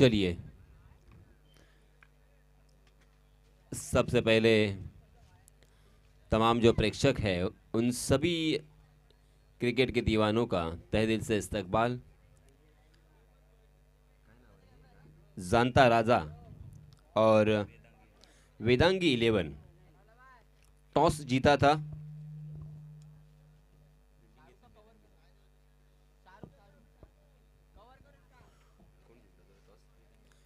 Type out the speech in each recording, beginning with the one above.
चलिए, सबसे पहले तमाम जो प्रेक्षक हैं उन सभी क्रिकेट के दीवानों का तहे दिल से इस्तकबाल। जानता राजा और वेदांगी 11 टॉस जीता था।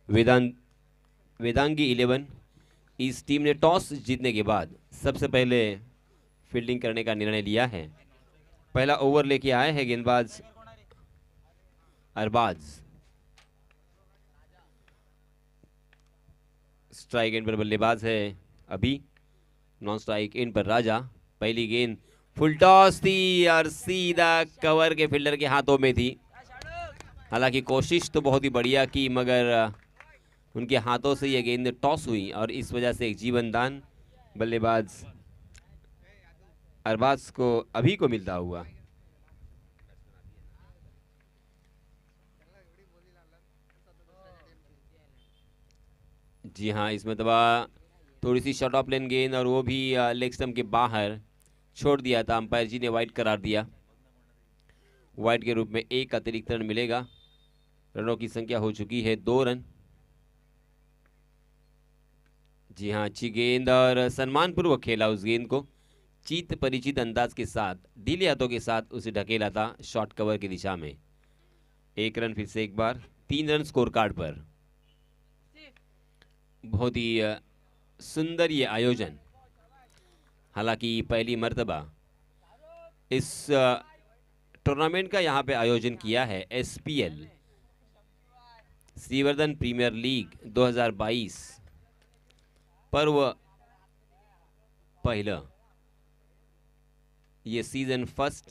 वेदांगी 11 इस टीम ने टॉस जीतने के बाद सबसे पहले फील्डिंग करने का निर्णय लिया है। पहला ओवर लेके आए हैं गेंदबाज अरबाज। स्ट्राइक एंड पर बल्लेबाज है अभी, नॉन स्ट्राइक एंड पर राजा। पहली गेंद फुल टॉस थी और सीधा कवर के फील्डर के हाथों में थी। हालांकि कोशिश तो बहुत ही बढ़िया की, मगर उनके हाथों से यह गेंद टॉस हुई और इस वजह से एक जीवन दान बल्लेबाज अरबाज को अभी को मिलता हुआ। जी हाँ, इसमें दबा थोड़ी सी शॉर्ट ऑफ लेन गेंद और वो भी लेग स्टंप के बाहर छोड़ दिया था। अंपायर जी ने वाइड करार दिया। वाइड के रूप में एक अतिरिक्त रन मिलेगा। रनों की संख्या हो चुकी है 2 रन। जी हाँ, अच्छी गेंद और सम्मानपूर्वक खेला उस गेंद को। चीत परिचित अंदाज के साथ ढीले हाथों के साथ उसे ढकेला था शॉर्ट कवर की दिशा में। 1 रन फिर से एक बार, 3 रन स्कोर कार्ड पर। बहुत ही सुंदर ये आयोजन। हालांकि पहली मर्तबा इस टूर्नामेंट का यहाँ पे आयोजन किया है SPL श्रीवर्धन प्रीमियर लीग 2022 पर्व पहला, ये सीजन फर्स्ट।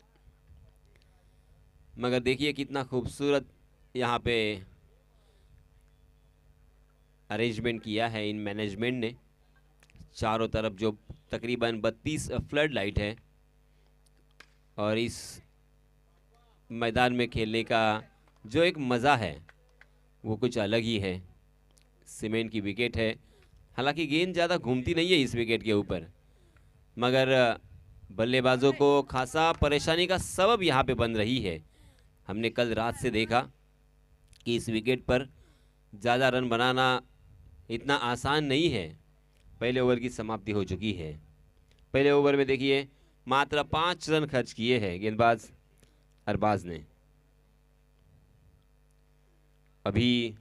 मगर देखिए कितना खूबसूरत यहाँ पे अरेंजमेंट किया है इन मैनेजमेंट ने। चारों तरफ जो तकरीबन 32 फ्लड लाइट है और इस मैदान में खेलने का जो एक मज़ा है वो कुछ अलग ही है। सीमेंट की विकेट है। हालांकि गेंद ज़्यादा घूमती नहीं है इस विकेट के ऊपर, मगर बल्लेबाजों को खासा परेशानी का सबब यहाँ पे बन रही है। हमने कल रात से देखा कि इस विकेट पर ज़्यादा रन बनाना इतना आसान नहीं है। पहले ओवर की समाप्ति हो चुकी है। पहले ओवर में देखिए मात्र 5 रन खर्च किए हैं गेंदबाज अरबाज ने। अभी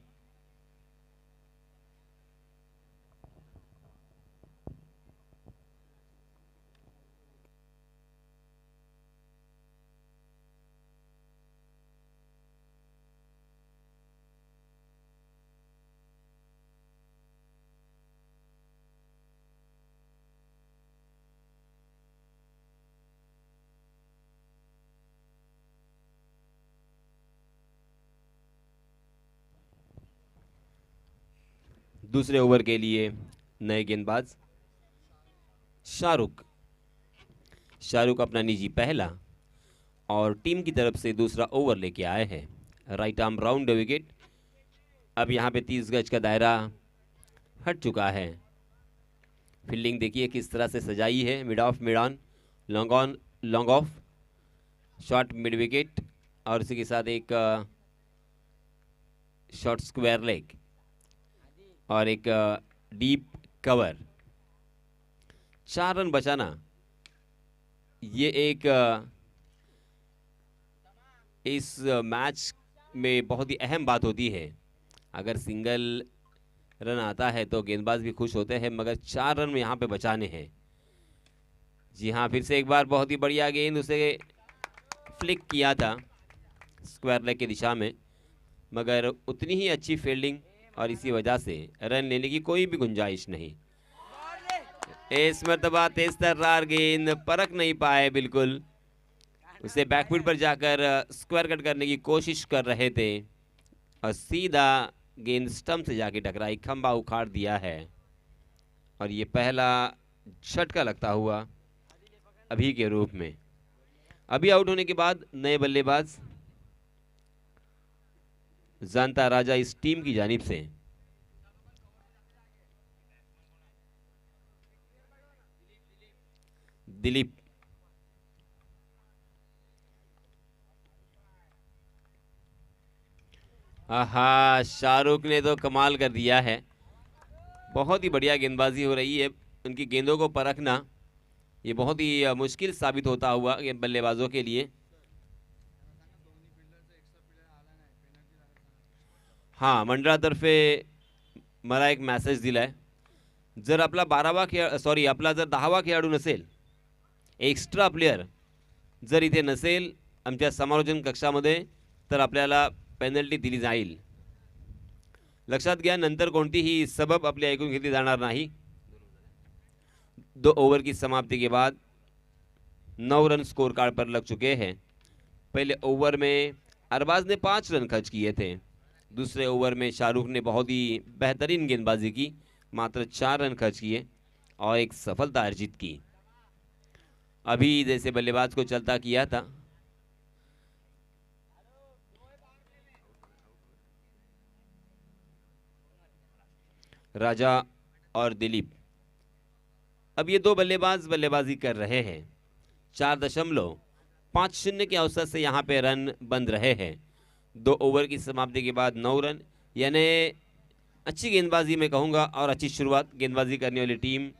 दूसरे ओवर के लिए नए गेंदबाज शाहरुख अपना निजी पहला और टीम की तरफ से दूसरा ओवर लेके आए हैं। Right arm round wicket. अब यहाँ पे 30 गज का दायरा हट चुका है। फील्डिंग देखिए किस तरह से सजाई है। Mid of, mid on, long on, long off, short mid wicket और इसी के साथ एक शॉर्ट स्क्वायर लेग और एक डीप कवर। 4 रन बचाना ये एक इस मैच में बहुत ही अहम बात होती है। अगर सिंगल रन आता है तो गेंदबाज भी खुश होते हैं, मगर 4 रन यहाँ पे बचाने हैं। जी हाँ, फिर से एक बार बहुत ही बढ़िया गेंद, उसे फ्लिक किया था स्क्वायर लेग की दिशा में, मगर उतनी ही अच्छी फील्डिंग और इसी वजह से रन लेने की कोई भी गुंजाइश नहीं। इस मर्तबा तेज तर्रार गेंद परख नहीं पाए बिल्कुल। उसे बैकफुट पर जाकर स्क्वायर कट करने की कोशिश कर रहे थे और सीधा गेंद स्टंप से जाके टकराई, खंबा उखाड़ दिया है और ये पहला झटका लगता हुआ अभी के रूप में। अभी आउट होने के बाद नए बल्लेबाज जानता राजा इस टीम की जानिब से। दिलीप, आहा, शाहरुख ने तो कमाल कर दिया है। बहुत ही बढ़िया गेंदबाजी हो रही है। उनकी गेंदों को परखना ये बहुत ही मुश्किल साबित होता हुआ बल्लेबाजों के लिए। हाँ, मंडळातर्फे मला एक मेसेज दिलाय, जर आपला 12वा सॉरी आपला जर 10वा खेळाडू नसेल, एक्स्ट्रा प्लेयर जर इथे नसेल आमच्या समालोचन कक्षामध्ये, तर आपल्याला पेनल्टी दिली जाईल। लक्षात घ्या, नंतर कोणतीही सबब आपली ऐकून घेतली जाणार नाही। 2 ओवर की समाप्ति के बाद 9 रन स्कोर कार्ड पर लग चुके हैं। पहले ओवर में अरबाज ने 5 रन खर्च किए थे। दूसरे ओवर में शाहरुख ने बहुत ही बेहतरीन गेंदबाजी की, मात्र 4 रन खर्च किए और एक सफलता अर्जित की। अभी जैसे बल्लेबाज को चलता किया था, राजा और दिलीप, अब ये 2 बल्लेबाज बल्लेबाजी कर रहे हैं। 4.50 के औसत से यहाँ पे रन बन रहे हैं। 2 ओवर की समाप्ति के बाद 9 रन, यानी अच्छी गेंदबाजी में कहूँगा और अच्छी शुरुआत गेंदबाजी करने वाली टीम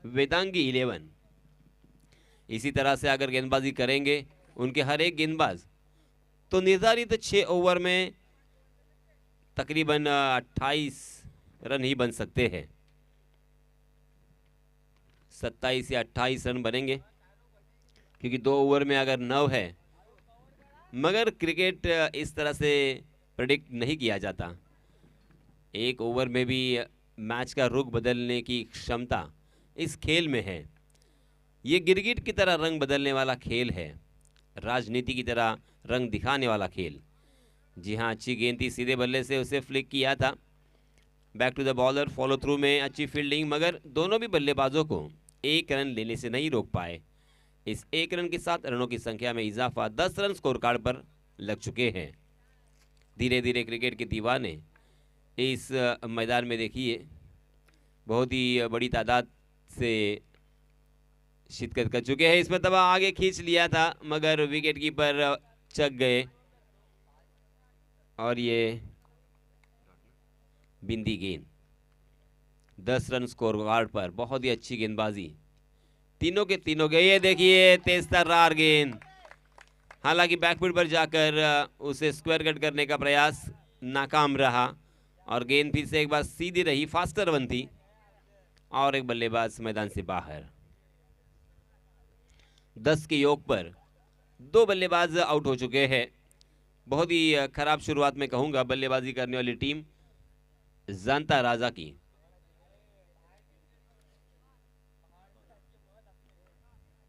वेदांगी 11। इसी तरह से अगर गेंदबाजी करेंगे उनके हर एक गेंदबाज, तो निर्धारित 6 ओवर में तकरीबन 28 रन ही बन सकते हैं। 27 या 28 रन बनेंगे, क्योंकि 2 ओवर में अगर 9 है, मगर क्रिकेट इस तरह से प्रेडिक्ट नहीं किया जाता। 1 ओवर में भी मैच का रुख बदलने की क्षमता इस खेल में है। ये गिरगिट की तरह रंग बदलने वाला खेल है, राजनीति की तरह रंग दिखाने वाला खेल। जी हाँ, अच्छी गेंद थी, सीधे बल्ले से उसे फ्लिक किया था। Back to the bowler, follow through में अच्छी फील्डिंग, मगर दोनों भी बल्लेबाजों को 1 रन लेने से नहीं रोक पाए। इस 1 रन के साथ रनों की संख्या में इजाफा 10 रन स्कोर कार्ड पर लग चुके हैं। धीरे धीरे क्रिकेट के दीवाने इस मैदान में देखिए बहुत ही बड़ी तादाद से शिरकत कर चुके हैं। इसमें तबा आगे खींच लिया था, मगर विकेट कीपर चक गए और ये बिंदी गेंद। 10 रन स्कोर कार्ड पर बहुत ही अच्छी गेंदबाजी, तीनों के तीनों गए। ये देखिए तेज तर्रार गेंद, हालांकि बैकफुट पर जाकर उसे स्क्वायर कट करने का प्रयास नाकाम रहा और गेंद फिर से एक बार सीधी रही, फास्टर वन थी और एक बल्लेबाज मैदान से बाहर। 10 के योग पर 2 बल्लेबाज आउट हो चुके हैं। बहुत ही खराब शुरुआत में कहूंगा बल्लेबाजी करने वाली टीम जानता राजा की।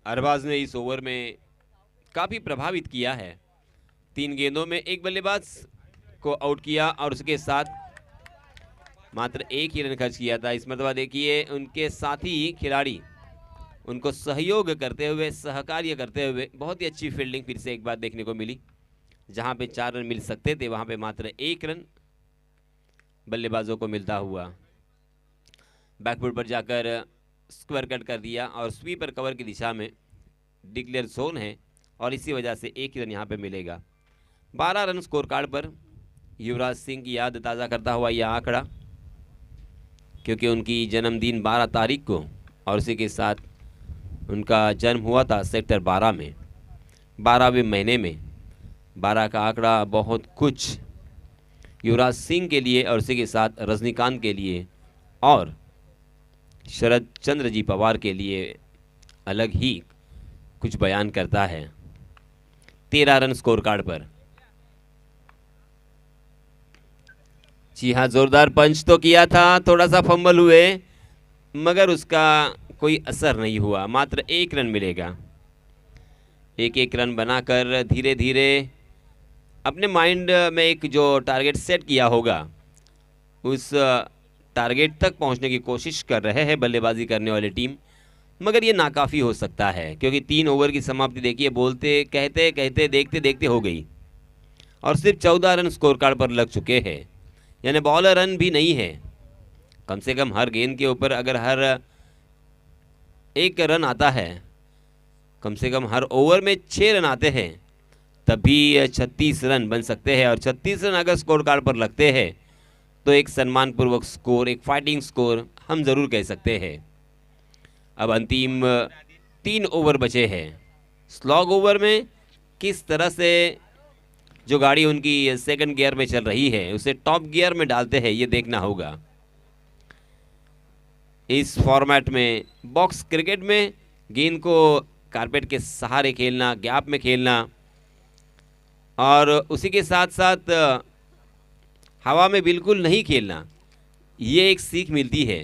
अरबाज ने इस ओवर में काफी प्रभावित किया है। 3 गेंदों में 1 बल्लेबाज को आउट किया और उसके साथ मात्र 1 ही रन खर्च किया था। इस मरतबा देखिए उनके साथी खिलाड़ी उनको सहयोग करते हुए, सहकार्य करते हुए बहुत ही अच्छी फील्डिंग फिर से एक बार देखने को मिली। जहां पे 4 रन मिल सकते थे, वहां पे मात्र 1 रन बल्लेबाजों को मिलता हुआ। बैकफुट पर जाकर स्क्वायर कट कर दिया और स्वीपर कवर की दिशा में डिक्लेयर जोन है और इसी वजह से 1 रन यहाँ पे मिलेगा। 12 रन स्कोर कार्ड पर युवराज सिंह की याद ताज़ा करता हुआ यह आंकड़ा, क्योंकि उनकी जन्मदिन 12 तारीख को और उसी के साथ उनका जन्म हुआ था सेक्टर 12 में, 12वें महीने में। 12 का आंकड़ा बहुत कुछ युवराज सिंह के लिए और उसी के साथ रजनीकांत के लिए और शरद चंद्र जी पवार के लिए अलग ही कुछ बयान करता है। 13 रन स्कोर कार्ड पर। जी हाँ, जोरदार पंच तो किया था, थोड़ा सा फंबल हुए, मगर उसका कोई असर नहीं हुआ। मात्र 1 रन मिलेगा। 1-1 रन बनाकर धीरे धीरे अपने माइंड में एक जो टारगेट सेट किया होगा उस टारगेट तक पहुंचने की कोशिश कर रहे हैं बल्लेबाजी करने वाली टीम, मगर ये नाकाफ़ी हो सकता है, क्योंकि 3 ओवर की समाप्ति देखिए बोलते कहते कहते देखते देखते हो गई। और सिर्फ 14 रन स्कोर कार्ड पर लग चुके हैं, यानी बॉलर रन भी नहीं है। कम से कम हर गेंद के ऊपर अगर हर एक रन आता है, कम से कम हर ओवर में 6 रन आते हैं, तभी 36 रन बन सकते हैं। और 36 रन अगर स्कोर कार्ड पर लगते हैं तो एक सम्मानपूर्वक स्कोर, एक फाइटिंग स्कोर हम ज़रूर कह सकते हैं। अब अंतिम 3 ओवर बचे हैं। स्लॉग ओवर में किस तरह से जो गाड़ी उनकी सेकंड गियर में चल रही है उसे टॉप गियर में डालते हैं, ये देखना होगा। इस फॉर्मेट में, बॉक्स क्रिकेट में, गेंद को कारपेट के सहारे खेलना, गैप में खेलना और उसी के साथ साथ हवा में बिल्कुल नहीं खेलना, ये एक सीख मिलती है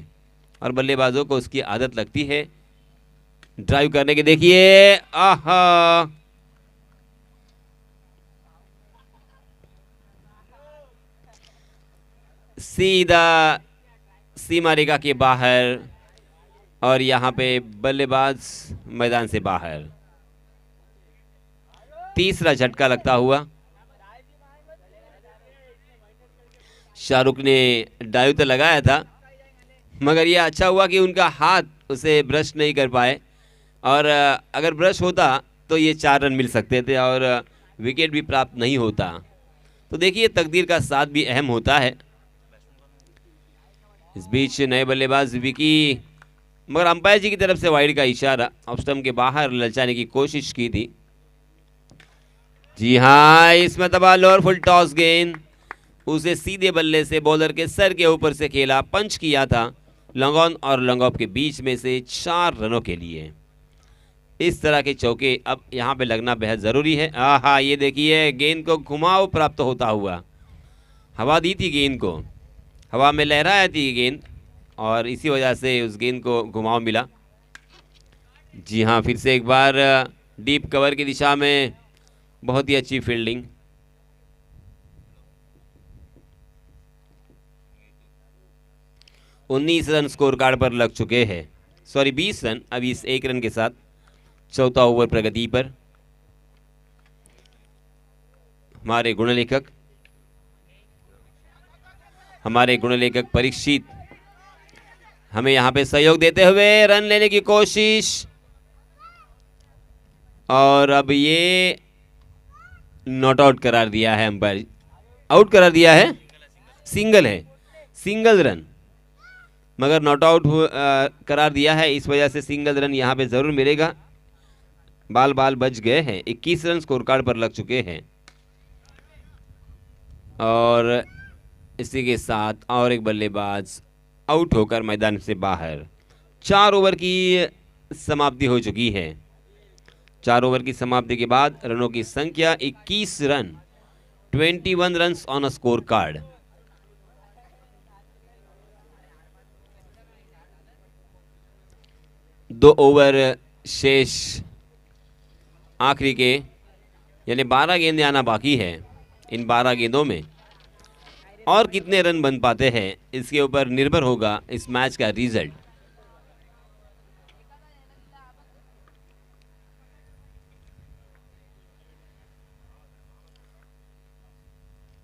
और बल्लेबाजों को उसकी आदत लगती है ड्राइव करने के। देखिए, आहा, सीधा सीमा रेखा के बाहर और यहाँ पे बल्लेबाज मैदान से बाहर। तीसरा झटका लगता हुआ। शाहरुख ने डाइव तो लगाया था, मगर यह अच्छा हुआ कि उनका हाथ उसे ब्रश नहीं कर पाए, और अगर ब्रश होता तो ये 4 रन मिल सकते थे और विकेट भी प्राप्त नहीं होता। तो देखिए, तकदीर का साथ भी अहम होता है। इस बीच नए बल्लेबाज विकी, मगर अंपायर जी की तरफ से वाइड का इशारा, ऑफ स्टंप के बाहर ललचाने की कोशिश की थी। जी हाँ, इस मरतबा लोअर फुल टॉस गेंद उसे सीधे बल्ले से बॉलर के सर के ऊपर से खेला, पंच किया था लॉन्ग ऑन और लॉन्ग ऑफ के बीच में से 4 रनों के लिए। इस तरह के चौके अब यहाँ पे लगना बेहद ज़रूरी है। आहा, ये देखिए, गेंद को घुमाव प्राप्त होता हुआ। हवा दी थी गेंद को, हवा में लहराया थी गेंद और इसी वजह से उस गेंद को घुमाव मिला। जी हाँ, फिर से एक बार डीप कवर की दिशा में बहुत ही अच्छी फील्डिंग। उन्नीस रन स्कोर कार्ड पर लग चुके हैं, सॉरी 20 रन अभी इस 1 रन के साथ। चौथा ओवर प्रगति पर। हमारे गुणलेखक परीक्षित हमें यहाँ पे सहयोग देते हुए रन लेने की कोशिश, और अब ये नॉट आउट करार दिया है अंपायर, आउट करार दिया है, सिंगल है, single run, Magar not out करार दिया है, इस वजह से सिंगल रन यहाँ पे ज़रूर मिलेगा। बाल बच गए हैं। 21 रन स्कोर कार्ड पर लग चुके हैं और इसी के साथ और एक बल्लेबाज आउट होकर मैदान से बाहर। 4 ओवर की समाप्ति हो चुकी है। 4 ओवर की समाप्ति के बाद रनों की संख्या 21 run, 21 runs on a score card. दो ओवर शेष आखिरी के, यानी 12 गेंदें आना बाकी है। इन 12 गेंदों में और कितने रन बन पाते हैं, इसके ऊपर निर्भर होगा इस मैच का रिजल्ट।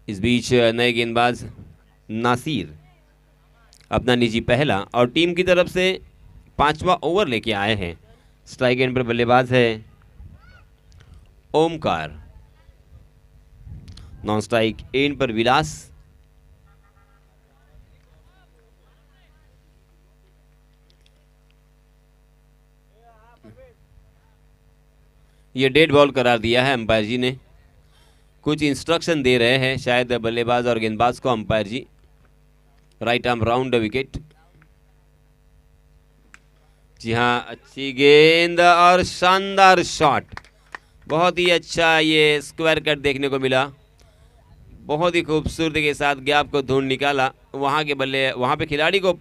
इस बीच नए गेंदबाज नासिर अपना निजी पहला और टीम की तरफ से 5वां ओवर लेके आए हैं। स्ट्राइक एंड पर बल्लेबाज है ओमकार, नॉन स्ट्राइक एंड पर विलास। ये डेड बॉल करार दिया है अंपायर जी ने। कुछ इंस्ट्रक्शन दे रहे हैं शायद बल्लेबाज और गेंदबाज को अंपायर जी। Right arm round wicket. जी हाँ, अच्छी गेंद और शानदार शॉट, बहुत ही अच्छा ये स्क्वायर कट देखने को मिला। बहुत ही खूबसूरती के साथ गैप को ढूंढ निकाला, वहाँ पे खिलाड़ी को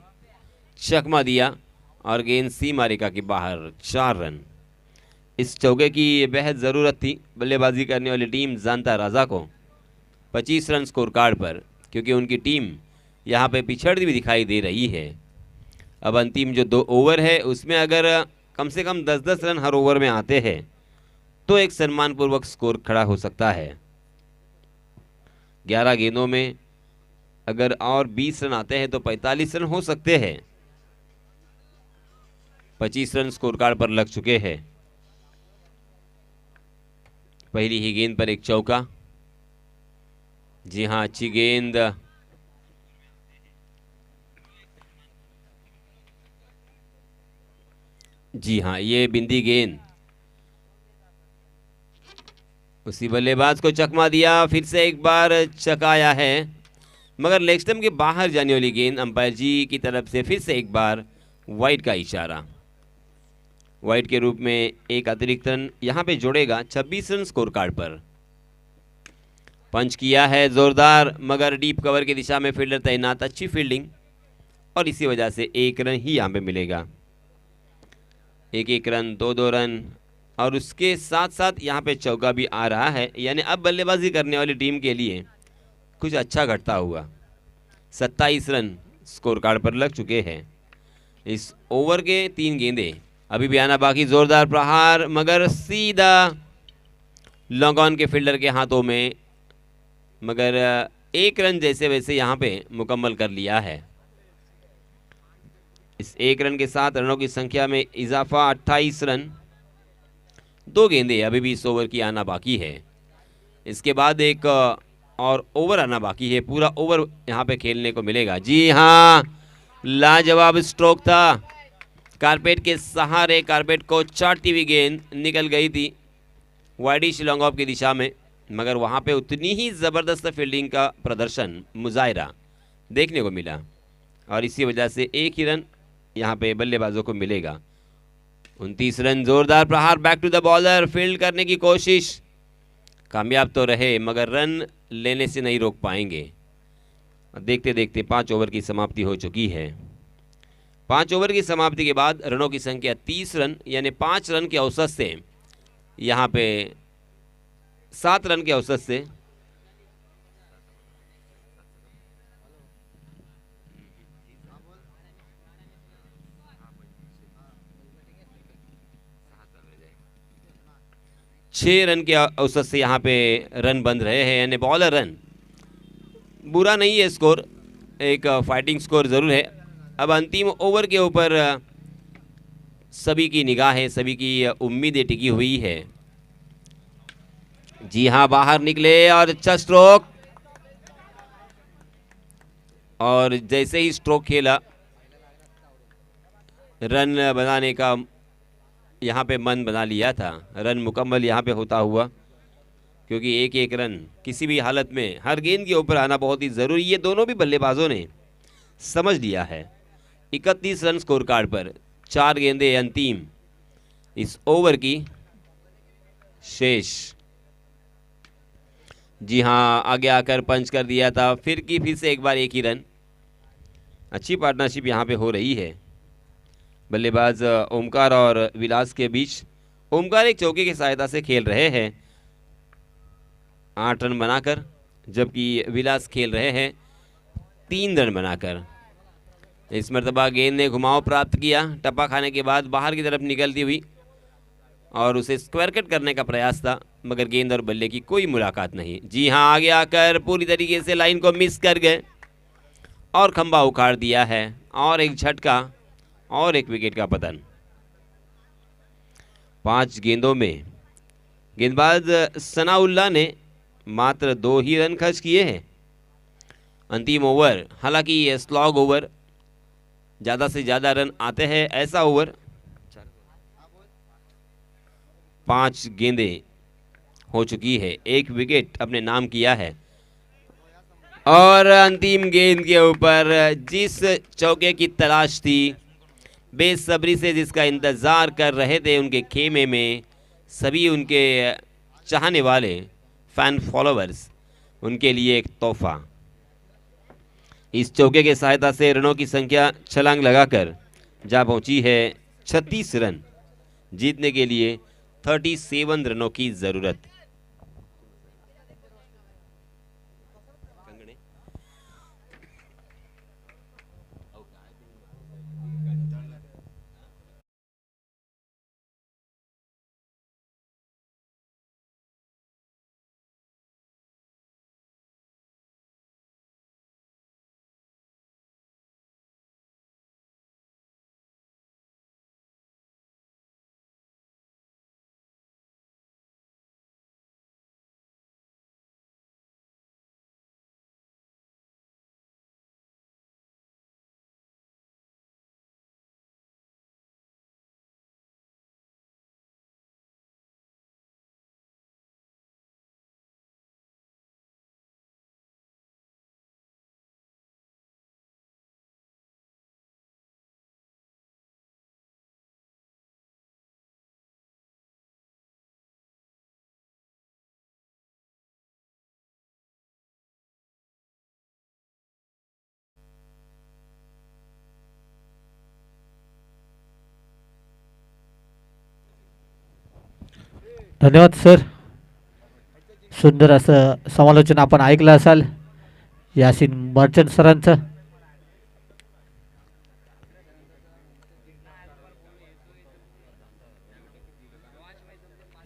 चकमा दिया और गेंद सीमा रेखा के बाहर। 4 रन। इस चौके की बेहद ज़रूरत थी बल्लेबाजी करने वाली टीम जानता राजा को 25 रन स्कोर कार्ड पर, क्योंकि उनकी टीम यहाँ पे पिछड़ती हुई दिखाई दे रही है। अब अंतिम जो 2 ओवर है उसमें अगर कम से कम 10-10 रन हर ओवर में आते हैं तो एक सम्मानपूर्वक स्कोर खड़ा हो सकता है। 11 गेंदों में अगर और 20 रन आते हैं तो 45 रन हो सकते हैं। 25 रन स्कोर कार्ड पर लग चुके हैं। पहली ही गेंद पर एक चौका। जी हां, अच्छी गेंद। जी हां, ये बिंदी गेंद उसी बल्लेबाज को चकमा दिया। फिर से एक बार चकाया है, मगर लेग स्टंप के बाहर जाने वाली गेंद। अंपायर जी की तरफ से फिर से एक बार वाइड का इशारा। वाइड के रूप में एक अतिरिक्त रन यहां पे जोड़ेगा 26 रन स्कोर कार्ड पर। पंच किया है जोरदार, मगर डीप कवर की दिशा में फील्डर तैनात। अच्छी फील्डिंग, और इसी वजह से एक रन ही यहां पे मिलेगा। एक एक रन, दो दो रन, और उसके साथ साथ यहाँ पे चौका भी आ रहा है। यानी अब बल्लेबाजी करने वाली टीम के लिए कुछ अच्छा घटता हुआ। 27 रन स्कोर कार्ड पर लग चुके हैं। इस ओवर के 3 गेंदे अभी भी आना बाकी। जोरदार प्रहार, मगर सीधा लॉन्ग ऑन के फील्डर के हाथों में, मगर एक रन जैसे वैसे यहाँ पे मुकम्मल कर लिया है। इस एक रन के साथ रनों की संख्या में इजाफा 28 रन। 2 गेंदे अभी भी इस ओवर की आना बाकी है। इसके बाद एक और ओवर आना बाकी है। पूरा ओवर यहाँ पे खेलने को मिलेगा। जी हाँ, लाजवाब स्ट्रोक था। कारपेट के सहारे कारपेट को चाटती हुई गेंद निकल गई थी वाइडिश लॉन्ग ऑफ की दिशा में, मगर वहाँ पे उतनी ही ज़बरदस्त फील्डिंग का प्रदर्शन, मुजाहिरा देखने को मिला, और इसी वजह से एक ही रन यहाँ पे बल्लेबाजों को मिलेगा। 29 रन। जोरदार प्रहार, back to the bowler, field करने की कोशिश, कामयाब तो रहे मगर रन लेने से नहीं रोक पाएंगे। देखते देखते 5 ओवर की समाप्ति हो चुकी है। 5 ओवर की समाप्ति के बाद रनों की संख्या 30 रन, यानी 5 रन के औसत से यहाँ पे 7 रन के औसत से छह रन के औसत से यहाँ पे रन बन रहे हैं, यानी बॉलर रन। बुरा नहीं है स्कोर, एक फाइटिंग स्कोर ज़रूर है। अब अंतिम ओवर के ऊपर सभी की निगाहें, सभी की उम्मीदें टिकी हुई है। जी हाँ, बाहर निकले और अच्छा स्ट्रोक, और जैसे ही स्ट्रोक खेला रन बनाने का यहाँ पे मन बना लिया था। रन मुकम्मल यहाँ पे होता हुआ, क्योंकि एक एक रन किसी भी हालत में हर गेंद के ऊपर आना बहुत ही ज़रूरी। ये दोनों भी बल्लेबाजों ने समझ लिया है। 31 रन स्कोर कार्ड पर, 4 गेंदे अंतिम इस ओवर की शेष। जी हाँ, आगे आकर पंच कर दिया था, फिर से एक बार एक ही रन। अच्छी पार्टनरशिप यहाँ पे हो रही है बल्लेबाज ओमकार और विलास के बीच। ओमकार एक चौके की सहायता से खेल रहे हैं 8 रन बनाकर, जबकि विलास खेल रहे हैं 3 रन बनाकर। इस मरतबा गेंद ने घुमाव प्राप्त किया, टप्पा खाने के बाद बाहर की तरफ निकलती हुई, और उसे स्क्वायर कट करने का प्रयास था, मगर गेंद और बल्ले की कोई मुलाकात नहीं। जी हाँ, आगे आकर पूरी तरीके से लाइन को मिस कर गए और खंबा उखाड़ दिया है, और एक झटका और एक विकेट का पतन। 5 गेंदों में गेंदबाज सनाउल्लाह ने मात्र 2 ही रन खर्च किए हैं। अंतिम ओवर, हालांकि ये स्लॉग ओवर, ज़्यादा से ज़्यादा रन आते हैं ऐसा ओवर। 5 गेंदें हो चुकी है, 1 विकेट अपने नाम किया है, और अंतिम गेंद के ऊपर जिस चौके की तलाश थी, बेसब्री से जिसका इंतज़ार कर रहे थे उनके खेमे में सभी उनके चाहने वाले फैन फॉलोअर्स, उनके लिए एक तोहफा। इस चौके के सहायता से रनों की संख्या छलांग लगाकर जा पहुंची है 36 रन। जीतने के लिए 37 रनों की ज़रूरत। धन्यवाद सर. सुंदर असं समालोचन आपण ऐकलं असाल यासिन मर्चंट सरांचं.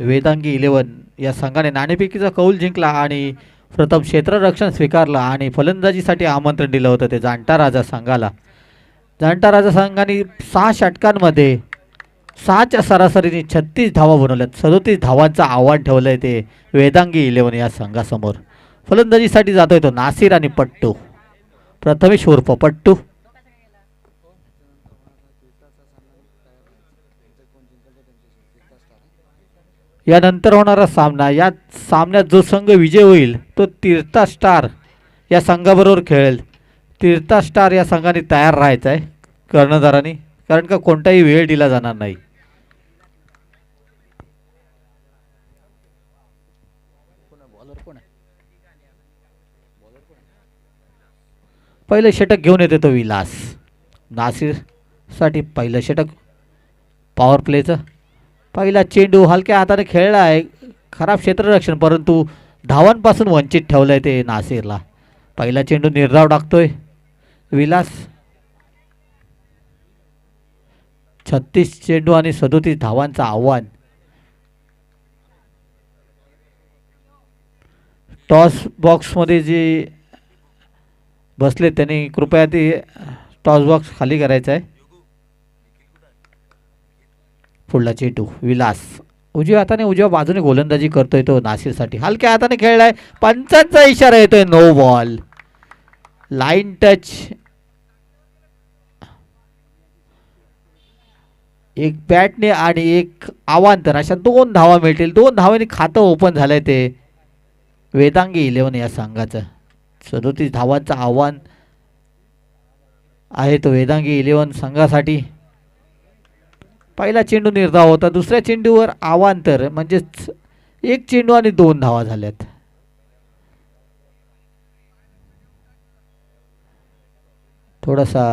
वेदांगी 11 या संघाने नाणेफेकीचा कौल जिंकला आणि प्रथम क्षेत्ररक्षण स्वीकारलं आणि फलंदाजीसाठी आमंत्रण दिलं होतं ते जाणता राजा संघाला. जाणता राजा संघाने 6 षटकांमध्ये 6च्या सरासरीने 36 धावा बनवल्यात. 37 धावांचं आव्हान ठेवलंय ते वेदांगी 11 या संघासमोर. फलंदाजीसाठी जातोय तो नासिर आणि पट्टू. प्रथमेश उर्फ पट्टू. यानंतर होणारा सामना, या सामन्यात जो संघ विजय होईल तो तीर्था स्टार या संघाबरोबर खेळेल. तीर्था स्टार या संघाने तयार राहायचं आहे कर्णधारांनी, कारण का कोणताही वेळ दिला जाणार नाही. पहिले षटक घेऊन येते तो विलास. नासिर साठी पहिलं षटक पॉवर प्लेचं. पहिला चेंडू हलक्या हाताने खेळला आहे. खराब क्षेत्ररक्षण, परंतु धावांपासून वंचित ठेवलंय ते नासिरला. पहिला चेंडू निर्धाव टाकतोय विलास. 36 चेंडू आणि 37 धावांचं आव्हान. टॉस बॉक्समध्ये जे बसले त्यांनी कृपया ते टॉस बॉक्स खाली करायचा आहे. पुढला चेंडू विलास उजव्या हाताने उजव्या बाजूने गोलंदाजी करतोय तो नासिरसाठी. हलक्या हाताने खेळलाय. पंचांचा इशारा येतोय. No ball. Line touch. एक बॅटने आणि एक अवांतर अशा 2 धावा मिळतील. 2 धावांनी खातं ओपन झालंय ते वेदांगी 11 या संघाचं. 37 धावांचं आव्हान आहे तो वेदांगी 11 संघासाठी. पहिला चेंडू निर्धाव होता. दुसऱ्या चेंडूवर अवांतर, म्हणजेच 1 चेंडू आणि 2 धावा झाल्यात. थोडासा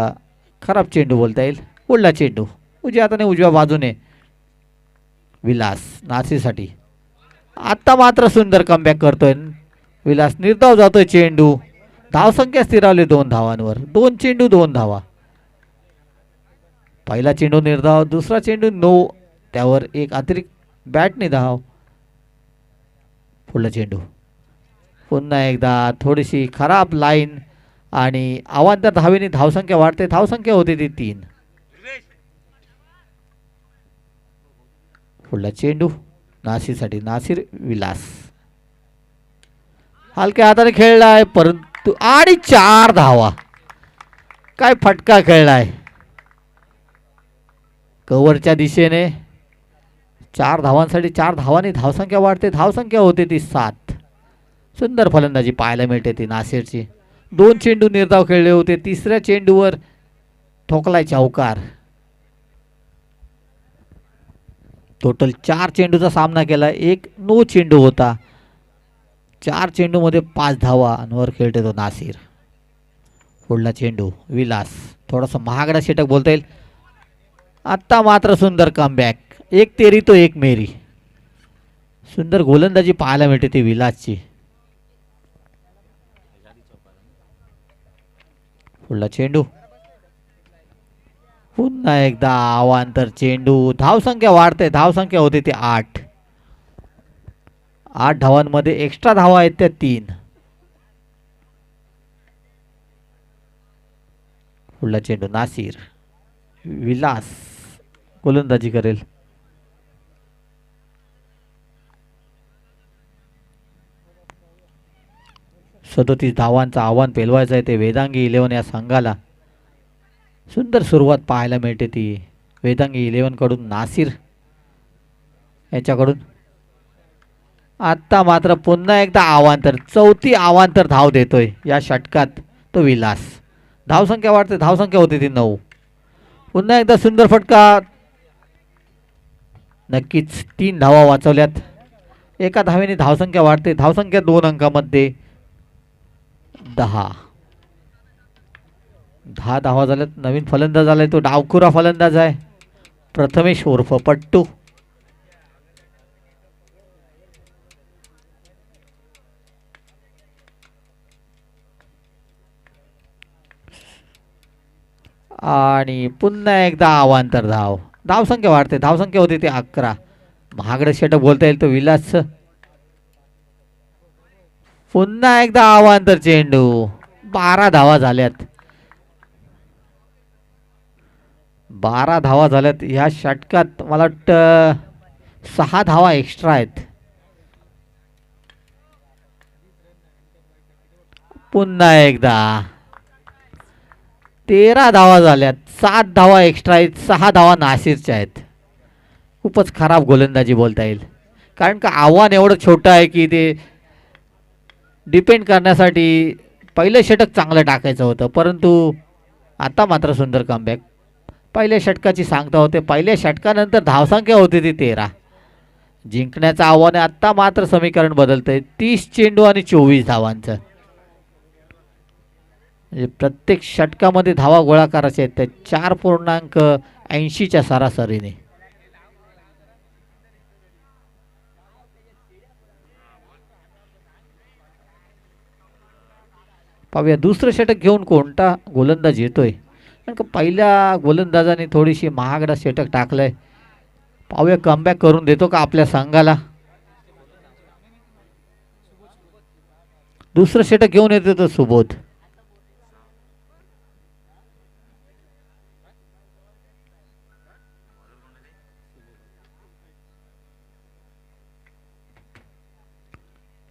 खराब चेंडू बोलता येईल. पुढला चेंडू उजव्या हाताने उजव्या बाजूने विलास नासीसाठी. आत्ता मात्र सुंदर कमबॅक करतोय विलास. निर्धाव जातोय चेंडू. धावसंख्या स्थिरावली 2 धावांवर. 2 चेंडू 2 धावा. पहिला चेंडू निर्धाव, दुसरा चेंडू नो, त्यावर एक अतिरिक्त बॅटने धाव. पुढला चेंडू पुन्हा एकदा थोडीशी खराब लाईन आणि अवांतर धावेने धावसंख्या वाढते. धावसंख्या होते ती 3. पुढला चेंडू नासिरसाठी. नासिर विलास हलक्या हाताने खेळलाय, परंतु आणि 4 धावा. काय फटका खेळलाय कव्हरच्या दिशेने. 4 धावांसाठी 4 धावांनी धावसंख्या वाढते. धावसंख्या होते ती 7. सुंदर फलंदाजी पाहायला मिळते ती नासिरची. 2 चेंडू निर्धाव खेळले होते. तिसऱ्या चेंडूवर ठोकलाय चौकार. टोटल 4 चेंडूचा सामना केला. 1 नो चेंडू होता. 4 चेंडूमध्ये 5 धावा वर खेळते तो नासिर. पुढला चेंडू विलास. थोडासा महागडा षटक बोलता येईल. आत्ता मात्र सुंदर कमबॅक. 1 तेरी तो 1 मेरी. सुंदर गोलंदाजी पाहायला मिळते ती विलासची. पुढला चेंडू पुन्हा एकदा अवांतर चेंडू. धावसंख्या वाढते. धावसंख्या होते ती 8. 8 धावांमध्ये एक्स्ट्रा धावा आहेत त्या 3. पुढला चेंडू नासिर. विलास गोलंदाजी करेल. सदोतीस धावांचं आव्हान पेलवायचं आहे ते वेदांगी 11 या संघाला. सुंदर सुरुवात पाहायला मिळते ती वेदांगी 11 कडून. नासिर याच्याकडून आत्ता मात्र पुन्हा एकदा अवांतर. 4थी अवांतर धाव देतोय या षटकात तो विलास. धावसंख्या वाढते. धावसंख्या होती ती 9. पुन्हा एकदा सुंदर फटका. नक्कीच 3 धावा वाचवल्यात. एका धावेने धावसंख्या वाढते. धावसंख्या 2 अंकामध्ये 10. 10 धावा झाल्यात. नवीन फलंदाज आलाय तो डावखुरा फलंदाज आहे प्रथमेश उर्फ पट्टू. आणि पुन्हा एकदा अवांतर धाव. धावसंख्या वाढते. धावसंख्या होती ती 11. महागडं षटक बोलता येईल तो विलासचं. पुन्हा एकदा अवांतर चेंडू. 12 धावा झाल्यात. 12 धावा झाल्यात ह्या षटकात. मला वाटतं 6 धावा एक्स्ट्रा आहेत. पुन्हा एकदा 13 धावा झाल्यात. 7 धावा एक्स्ट्रा आहेत. 6 धावा नाशिरच्या आहेत. खूपच खराब गोलंदाजी बोलता येईल. कारण का आव्हान एवढं छोटं आहे की ते डिपेंड करण्यासाठी पहिलं षटक चांगलं टाकायचं होतं. परंतु आता मात्र सुंदर कमबॅक. पहिल्या षटकाची सांगता होते. पहिल्या षटकानंतर धावसंख्या होती ती 13. जिंकण्याचं आव्हान आहे. आत्ता मात्र समीकरण बदलतंय. 30 चेंडू आणि 24 धावांचं. म्हणजे प्रत्येक षटकामध्ये धावा गोळा करायचे आहेत त्या 4.80च्या सरासरीने. पाहूया दुसरं षटक घेऊन कोणता गोलंदाज येतोय. कारण का पहिल्या गोलंदाजाने थोडीशी महागडा षटक टाकलंय. पाहूया कमबॅक करून देतो का आपल्या संघाला. दुसरं षटक घेऊन येतो तो सुबोध.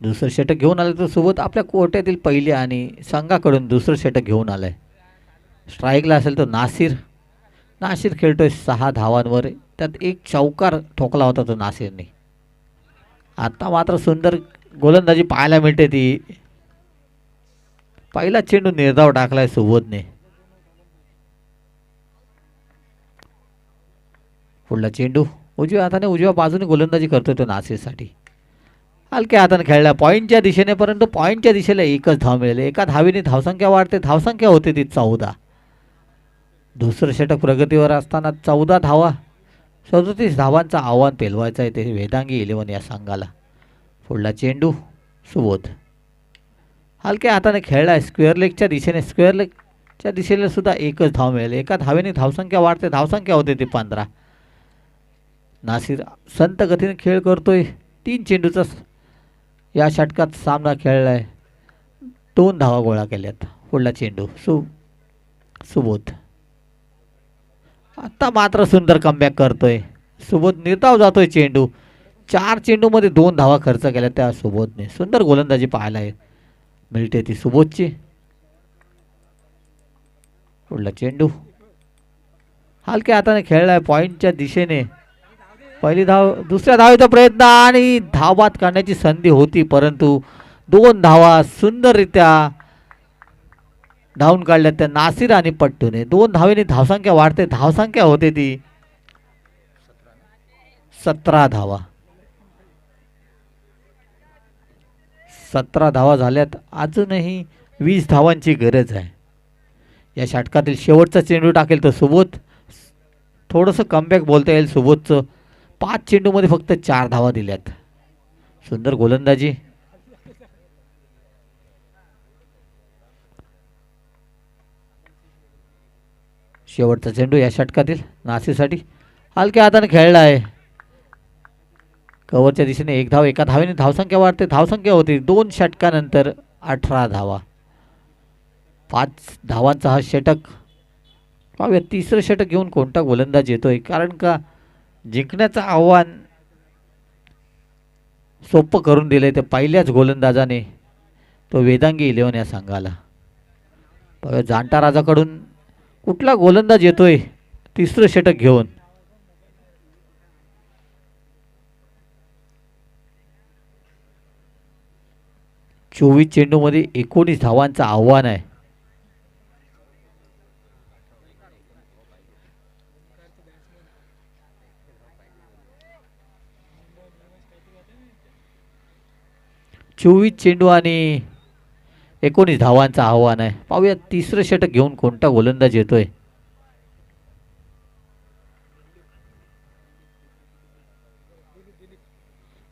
दुसरं षटक घेऊन आलं तर सोबत आपल्या कोट्यातील पहिले आणि संघाकडून दुसरं षटक घेऊन आलंय. स्ट्राईकला असेल तो नासिर. नासिर खेळतोय 6 धावांवर. त्यात एक चौकार ठोकला होता तो नासिरने. आता मात्र सुंदर गोलंदाजी पाहायला मिळते ती. पहिला चेंडू निर्धाव टाकलाय सुबोधने. पुढला चेंडू उजव्या हाताने उजव्या बाजूने गोलंदाजी करतोय तो नासिरसाठी. हलक्या हाताने खेळला पॉईंटच्या दिशेने. परंतु पॉईंटच्या दिशेला एकच धाव मिळेल. एका धावेने धावसंख्या वाढते. धावसंख्या होते ती 14. दुसरं षटक प्रगतीवर असताना 14 धावा 37 धावांचं आव्हान पेलवायचं आहे ते वेदांगी 11 या संघाला. पुढला चेंडू सुबोध हलक्या हाताने खेळलाय स्क्वेअर लेगच्या दिशेने. स्क्वेअर लेगच्या दिशेला सुद्धा एकच धाव मिळेल. एका धावेने धावसंख्या वाढते. धावसंख्या होते ती 15. नासिर संत गतीने खेळ करतोय. 3 चेंडूचा या षटकात सामना खेळलाय. 2 धावा गोळा केल्यात. पुढला चेंडू सुबोध. आता मात्र सुंदर कमबॅक करतोय सुबोध. निर्धाव जातोय चेंडू. 4 चेंडूमध्ये 2 धावा खर्च केल्या त्या सुबोधने. सुंदर गोलंदाजी पाहायला मिळते ती सुबोधची. पुढला चेंडू हलक्या हाताने खेळलाय पॉईंटच्या दिशेने. पहिली धाव. दुसऱ्या धावेचा प्रयत्न आणि धावबाद करण्याची संधी होती. परंतु 2 धावा सुंदररित्या धावून काढल्यात त्या नासिर आणि पट्टूने. 2 धावेने धावसंख्या वाढते. धावसंख्या होते ती 17 धावा. 17 धावा झाल्यात. अजूनही 20 धावांची गरज आहे. या षटकातील शेवटचा चेंडू टाकेल तो सुबोध. थोडंसं कमबॅक बोलता येईल सुबोधचं. 5 चेंडूमध्ये फक्त 4 धावा दिल्यात. सुंदर गोलंदाजी. शेवटचा चेंडू या षटकातील नाशिरसाठी. हलक्या हाताने खेळला आहे. कव्हरच्या दिशेने 1 धाव. एका धावेने धावसंख्या वाढते. धावसंख्या होती 2 षटकानंतर 18 धावा. 5 धावांचा हा षटक. पाहूया तिसरं षटक घेऊन कोणता गोलंदाज येतोय. कारण का जिंकण्याचं आव्हान सोपं करून दिलंय ते पहिल्याच गोलंदाजाने तो वेदांगी 11 या संघाला. पाहूया जाणता राजाकडून कुठला गोलंदाज येतोय तिसरं षटक घेऊन. चोवीस चेंडूमध्ये 19 धावांचं आव्हान आहे. चोवीस चेंडू आणि 19 धावांचं आव्हान आहे. पाहूया तिसरं षटक घेऊन कोणता गोलंदाज येतोय.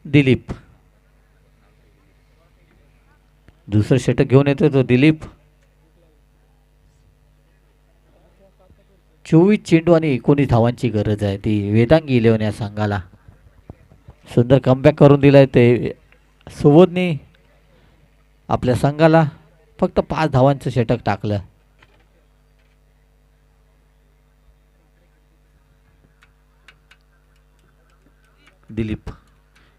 दिलीप. दुसरं षटक घेऊन येतोय तो दिलीप. 24 चेंडू आणि 19 धावांची गरज आहे ती वेदांगी इलेव्हन या संघाला. सुंदर कमबॅक करून दिलाय ते सुबोधने आपल्या संघाला फक्त 5 धावांचं षटक टाकलं. दिलीप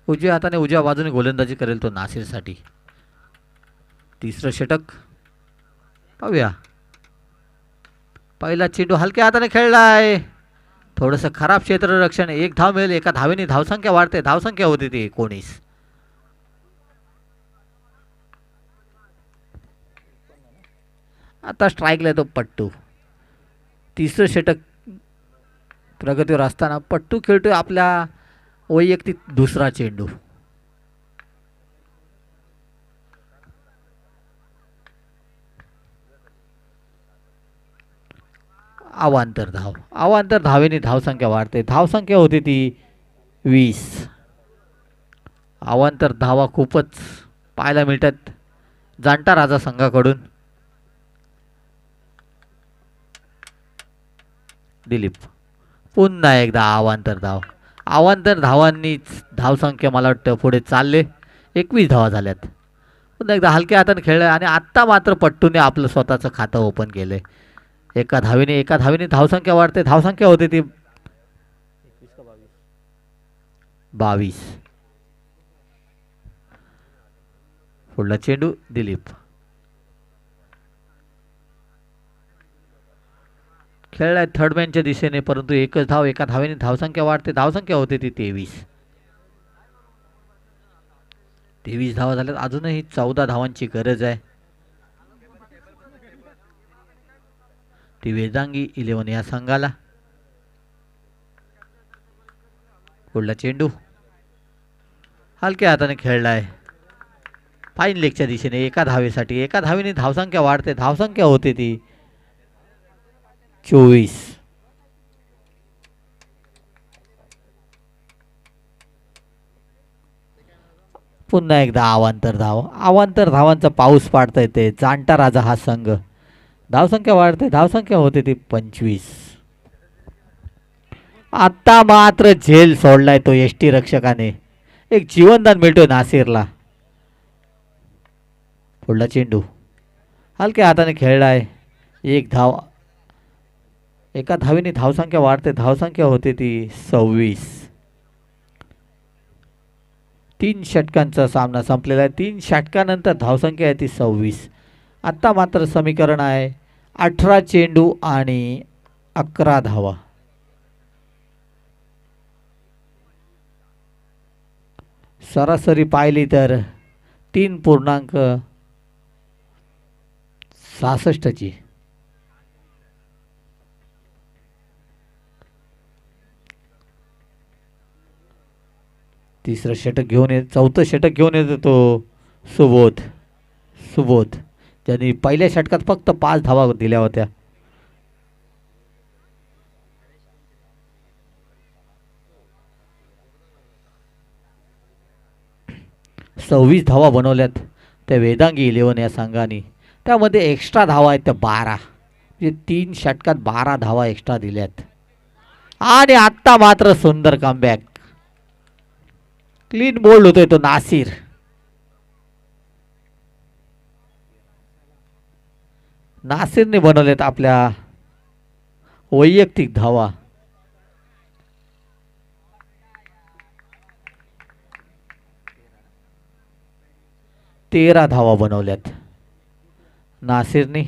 उजव्या हाताने उजव्या बाजूने गोलंदाजी करेल तो नासिरसाठी. तिसरं षटक पाहूया. पहिला चेंडू हलक्या हाताने खेळलाय. थोडंसं खराब क्षेत्ररक्षण. 1 धाव मिळेल. एका धावेने धावसंख्या वाढते. धावसंख्या होती ती 19. आता स्ट्राईकला येतो पट्टू. तिसरं षटक प्रगतीवर असताना पट्टू खेळतोय आपल्या वैयक्तिक दुसरा चेंडू. अवांतर धाव. अवांतर धावेने धावसंख्या वाढते. धावसंख्या होती ती 20. अवांतर धावा खूपच पाहायला मिळतात जाणता राजा संघाकडून. दिलीप पुन्हा एकदा अवांतर धाव. अवांतर धावांनीच धावसंख्या मला वाटतं पुढे चालले. 21 धावा झाल्यात. पुन्हा एकदा हलक्या हाताने खेळलं आणि आत्ता मात्र पट्टूने आपलं स्वतःचं खातं ओपन केलंय. एका धावेने धावसंख्या वाढते. धावसंख्या होते ती 22. पुढला चेंडू दिलीप. खेळलाय थर्डमॅनच्या दिशेने परंतु एकच धाव. एका धावेने धावसंख्या वाढते. धावसंख्या होते ती 23. 23 धावा झाल्यात. अजूनही 14 धावांची गरज आहे. ती वेदांगी इलेव्हन या संघाला. पुढला चेंडू हलक्या हाताने खेळलाय फाईन लेगच्या दिशेने. एका धावेसाठी. एका धावेने धावसंख्या वाढते. धावसंख्या होते ती 24. पुन्हा एकदा अवांतर धाव. अवांतर धावांचा पाऊस पाडता येते जाणता राजा हा संघ. धावसंख्या वाढते. धावसंख्या होते ती 25. आता मात्र झेल सोडलाय तो एसटी रक्षकाने. एक जीवनदान मिळतोय नासिरला. पुढला चेंडू हलक्या हाताने खेळलाय. 1 धाव. एका धावेने धावसंख्या वाढते. धावसंख्या होते ती 26. 3 षटकांचा सामना संपलेला आहे. 3 षटकानंतर धावसंख्या आहे ती 26. आत्ता मात्र समीकरण आहे 18 चेंडू आणि 11 धावा. सरासरी पाहिली तर 3.66ची. तिसरं षटक घेऊन चौथं षटक घेऊन येतो तो सुबोध ज्यांनी पहिल्या षटकात फक्त 5 धावा दिल्या होत्या. 26 धावा बनवल्यात त्या वेदांगी इलेव्हन या संघाने. त्यामध्ये एक्स्ट्रा धावा आहेत त्या 12. म्हणजे 3 षटकात 12 धावा एक्स्ट्रा दिल्यात. आणि आत्ता मात्र सुंदर कमबॅक. क्लीन बोल्ड होतोय तो नासिर. नासिरने बनवलेत आपल्या वैयक्तिक धावा. तेरा धावा बनवल्यात नासिरने.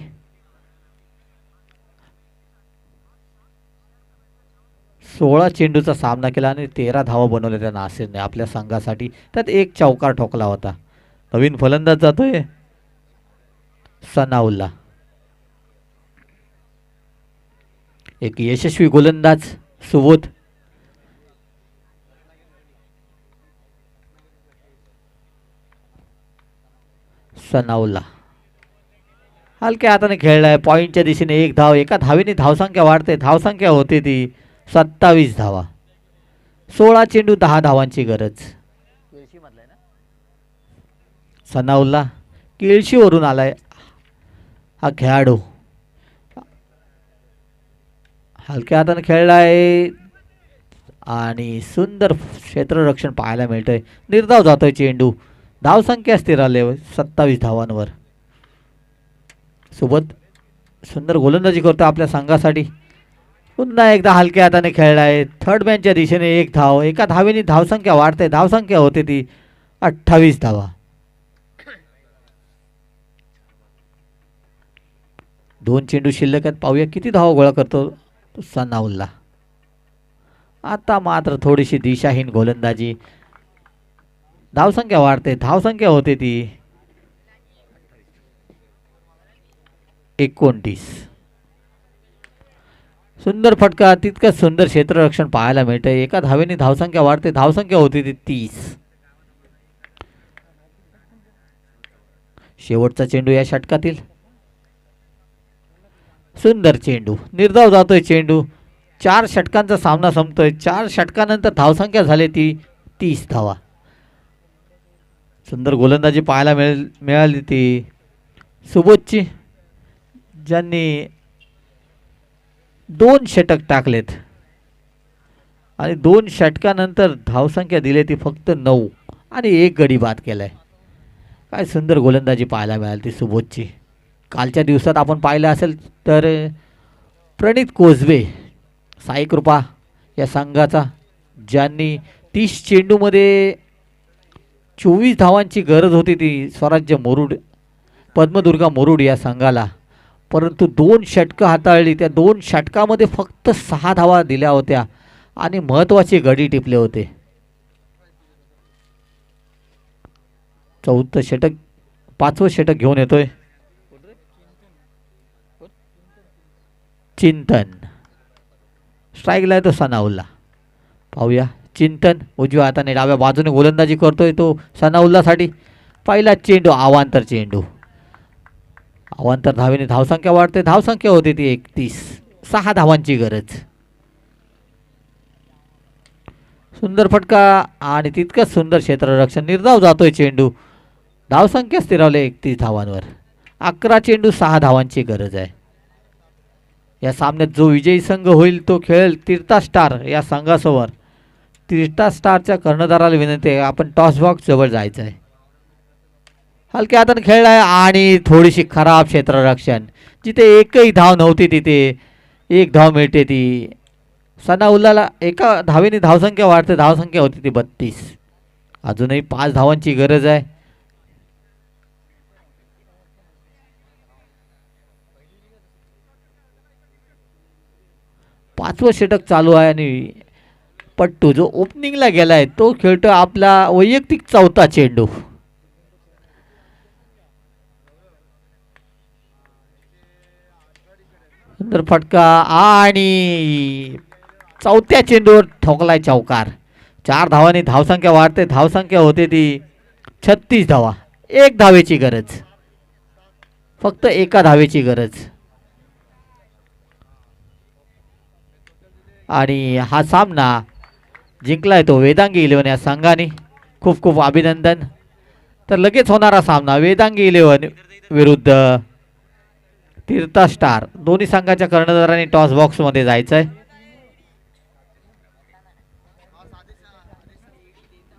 सोळा चेंडूचा सामना केला आणि 13 धावा बनवल्या त्या नासिरने आपल्या संघासाठी. त्यात 1 चौकार ठोकला होता. नवीन फलंदाज जातोय सनाउल्ला. एक यशस्वी गोलंदाज सुबोध. सनाउल्ला हलक्या हाताने खेळलाय. पॉईंटच्या दिशेने 1 धाव. एका धावेने धावसंख्या वाढते. धावसंख्या होते ती 27 धावा. 16 चेंडू 10 धावांची गरज. सनाउल्ला केळशीवरून आलाय हा खेळाडू. हलक्या हाताने खेळलाय आणि सुंदर क्षेत्ररक्षण पाहायला मिळतंय. निर्धाव जातोय चेंडू. धावसंख्या स्थिर आले 27 धावांवर. सोबत सुंदर गोलंदाजी करतो आपल्या संघासाठी. पुन्हा एकदा हलक्या हाताने खेळलाय. थर्ड मॅनच्या दिशेने एक धाव. एका धावेने धावसंख्या वाढते. धावसंख्या होते ती 28 धावा. दोन चेंडू शिल्लक आहेत. पाहूया किती धावा गोळा करतो सनाउल्ला. आता मात्र थोडीशी दिशाहीन गोलंदाजी. धावसंख्या वाढते. धावसंख्या होते ती 29. सुंदर फटका. तितकंच सुंदर क्षेत्ररक्षण पाहायला मिळतंय. एका धावेने धावसंख्या वाढते. धावसंख्या होती ती 30. शेवटचा चेंडू या षटकातील. सुंदर चेंडू. निर्धाव जातोय चेंडू. 4 षटकांचा सामना संपतोय. 4 षटकानंतर धावसंख्या झाली ती 30 धावा. सुंदर गोलंदाजी पाहायला मिळाली ती सुबोधची, ज्यांनी 2 षटक टाकलेत आणि 2 षटकानंतर धावसंख्या दिली ती फक्त 9 आणि 1 गडी बाद केलाय. काय सुंदर गोलंदाजी पाहायला मिळाली ती सुबोधची. कालच्या दिवसात आपण पाहिलं असेल तर प्रणित कोसबे साई कृपा या संघाचा, ज्यांनी 30 चेंडूमध्ये 24 धावांची गरज होती ती स्वराज्य मुरुड पद्मदुर्गा मुरुड या संघाला, परंतु 2 षटकं हाताळली. त्या 2 षटकामध्ये फक्त 6 धावा दिल्या होत्या आणि महत्त्वाचे गडी टिपले होते. 4थं षटक 5वं षटक घेऊन येतोय चिंतन. स्ट्राईकला येतो सनाउल्ला. पाहूया चिंतन उजव्या हाताने डाव्या बाजूने गोलंदाजी करतोय तो सनाउल्लासाठी. पहिला चेंडू अवांतर चेंडू. अवांतर धावेने धावसंख्या वाढते. धावसंख्या होती ती 31. 6 धावांची गरज. सुंदर फटका आणि तितकंच सुंदर क्षेत्ररक्षण. निर्धाव जातोय चेंडू. धावसंख्या स्थिरावली 31 धावांवर. 11 चेंडू 6 धावांची गरज आहे. या सामन्यात जो विजयी संघ होईल तो खेळेल तीर्था स्टार या संघासमोर. तीर्था स्टारच्या कर्णधाराला विनंती आहे, आपण टॉस बॉक्स जवळ जायचं आहे. हलक्या हाताने खेळलाय आणि थोडीशी खराब क्षेत्ररक्षण. जिथे एकही धाव नव्हती तिथे 1 धाव मिळते ती सनाउल्लाला. एका धावेने धावसंख्या वाढते. धावसंख्या होती ती 32. अजूनही 5 धावांची गरज आहे. पाचवं षटक चालू आहे आणि पट्टू जो ओपनिंगला गेलाय तो खेळतो आपला वैयक्तिक 4था चेंडू. सुंदर फटका आणि 4थ्या चेंडूवर ठोकलाय चौकार. 4 धावांनी धावसंख्या वाढते. धावसंख्या होते ती 36 धावा. 1 धावेची गरज. फक्त एका धावेची गरज. आणि हा सामना जिंकलाय तो वेदांगी 11 या संघाने. खूप खूप अभिनंदन. तर लगेच होणारा सामना वेदांगी 11 विरुद्ध तीर्था स्टार. दोन्ही संघाच्या कर्णधारांनी टॉस बॉक्समध्ये जायचं आहे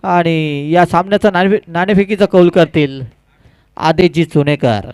आणि या सामन्याचा नाणेफेकीचा कौल करतील आदेशजी चुनेकर.